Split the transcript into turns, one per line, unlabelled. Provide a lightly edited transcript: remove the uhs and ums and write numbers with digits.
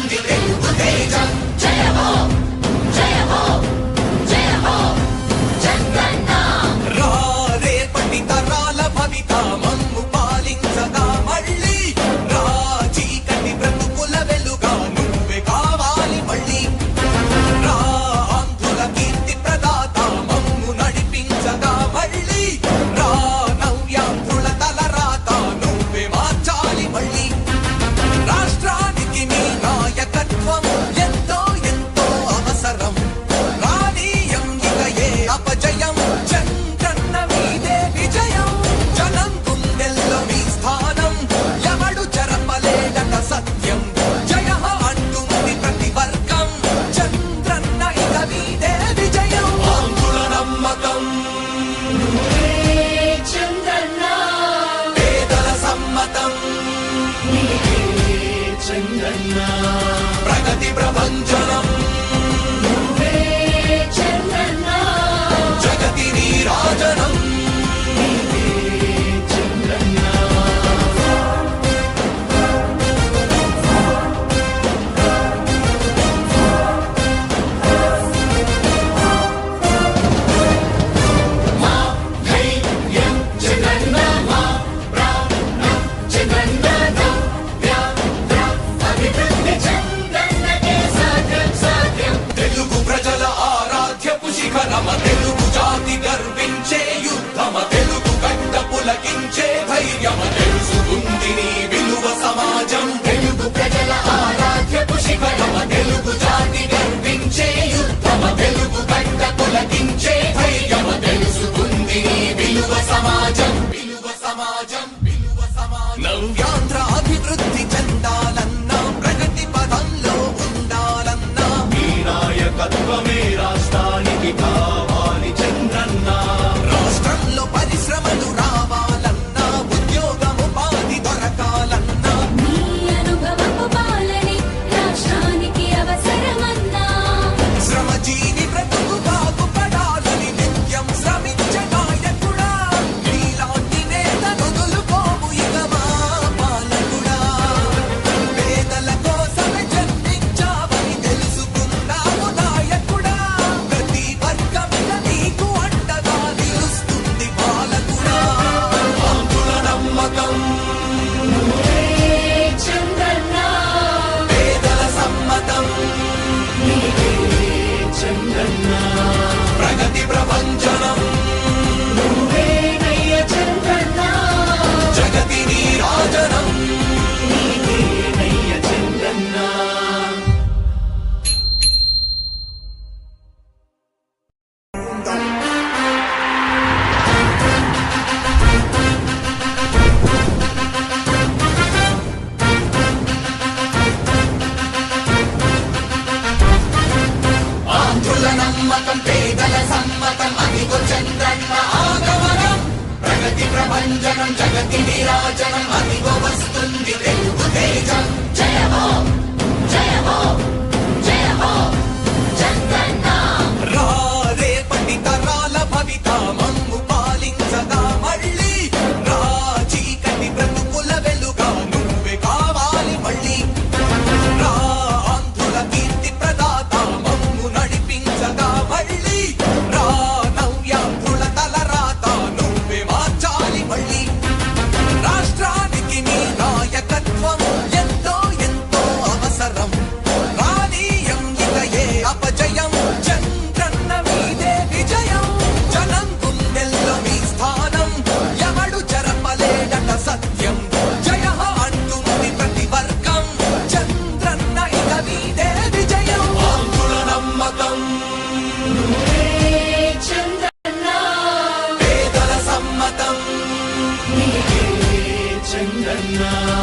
వస్తుంది తెలుగు తేజం. జయ హో జయ హో జయ హో చంద్రన్న. రా రేపటి తరాల భవిత మమ్ము పాలించగా మళ్ళీ. రా చీకటి బ్రతుకుల వెలుగా నువ్వే కావాలి మళ్ళీ. రా ఆంధ్రుల కీర్తి ప్రదాత మమ్ము నడిపించగా మళ్ళీ. రా నవ్యాంధ్రుల తలరాత నువ్వే మార్చాలి మళ్ళీ. రాష్ట్రానికి నీ నాయకత్వం ఎంతో ఎంతో అవసరం. రానీయం ఇక ఏ అపజయం. చంద్రన్న మీదే విజయం. జనం గుండెల్లో మీ స్థానం ఎవడు చెరపలేడట సత్యం. జయ అంటుంది ప్రతి వర్గం. చంద్రన్న ఇక మీదే విజయం. ఆంధ్రుల నమ్మకం చంద్రన్న. పేదల సమ్మతం చంద్రన్న. ప్రగతి ప్రభంజనం చంద్రన్న. జగతి నీరాజనం చంద్రన్న. మా ధైర్యం చంద్రన్న. మా ప్రాణం చంద్రన్న. అభివృద్ధి చంద్రన్నకే సాధ్యం సాధ్యం. తెలుగు ప్రజల ఆరాధ్యపు శిఖరమ. తెలుగు జాతి గర్వించే యుద్ధమ. తెలుగు గడ్డ పులకించే ధైర్యమ. తెలుసుకుంది నీ విలువ సమాజం. తెలుగు ప్రజల ఆరాధ్యపు శిఖరమ. తెలుగు జాతి గర్వించే యుద్ధమ. తెలుగు గడ్డ పులకించే ధైర్యమ. తెలుసుకుంది నీ విలువ సమాజం. విలువ సమాజం. విలువ సమాజం. నవ్యాంధ్ర అభివృద్ధి చెందాలన్నా. ప్రగతి పదంలో ఉండాలన్నా. మీ నాయకత్వమే రాష్ట్రానికి కావాలి చంద్రన్న. రాష్ట్రంలో పరిశ్రమలు రావాలన్నా. ఉద్యోగం ఉపాధి దొరకాలన్నా.
నీ అనుభవపు పాలనే రాష్ట్రానికి అవసరమన్నా.
శ్రమజీవి బ్రతుకు బాగుపడాలని నిత్యం శ్రమించే నాయకుడా. నీలాంటి నేతను వదులుకోము ఇక మా పాలకుడా. పేదల కోసమే జన్మించావని తెలుసుకున్నావు నాయకుడా. ప్రతి వర్గమిక నీకు అండగా నిలుస్తుంది పాలకుడా. ఆంధ్రుల నమ్మకం
చంద్రన్న.
పేదల సమ్మతం
చంద్రన్న.
ప్రగతి ప్రభంజనం
నువ్వేనయ్య చంద్రన్న.
జగతి నీరాజనం
నీవేనయ్య చంద్రన్న.
ఆంధ్రుల నమ్మకం. పేదల సమ్మతం. అదిగో చంద్రన్న ఆగమనం. ప్రగతి ప్రభంజనం. జగతి నీరాజనం. అదిగో వస్తుంది తెలుగు తేజం. జయ హో జయ హో జయ హో చంద్రన్న. రా రేపటి తరాల భవిత మమ్ము పాలించగా మళ్ళీ. రా చీకటి బ్రతుకుల వెలుగా నువ్వే కావాలి మళ్ళీ. రా ఆంధ్రుల కీర్తి ప్రదాత మమ్ము నడిపించగా మళ్ళీ. రా నవ్యాంధ్రుల తలరాత నువ్వే మార్చాలి మళ్ళీ. రాష్ట్రానికి నీ నాయకత్వం ఎంతో ఎంతో అవసరం. రానీయం ఇక ఏ అపజయం. చంద్రన్న మీదే విజయం. జనం గుండెల్లో మీ స్థానం ఎవడు చెరపలేడట సత్యం. జయ అంటుంది ప్రతి వర్గం. చంద్రన్న ఇక మీదే విజయం. ఆంధ్రుల నమ్మకం
చంద్రన్న.
పేదల సమ్మతం
చంద్రన్న.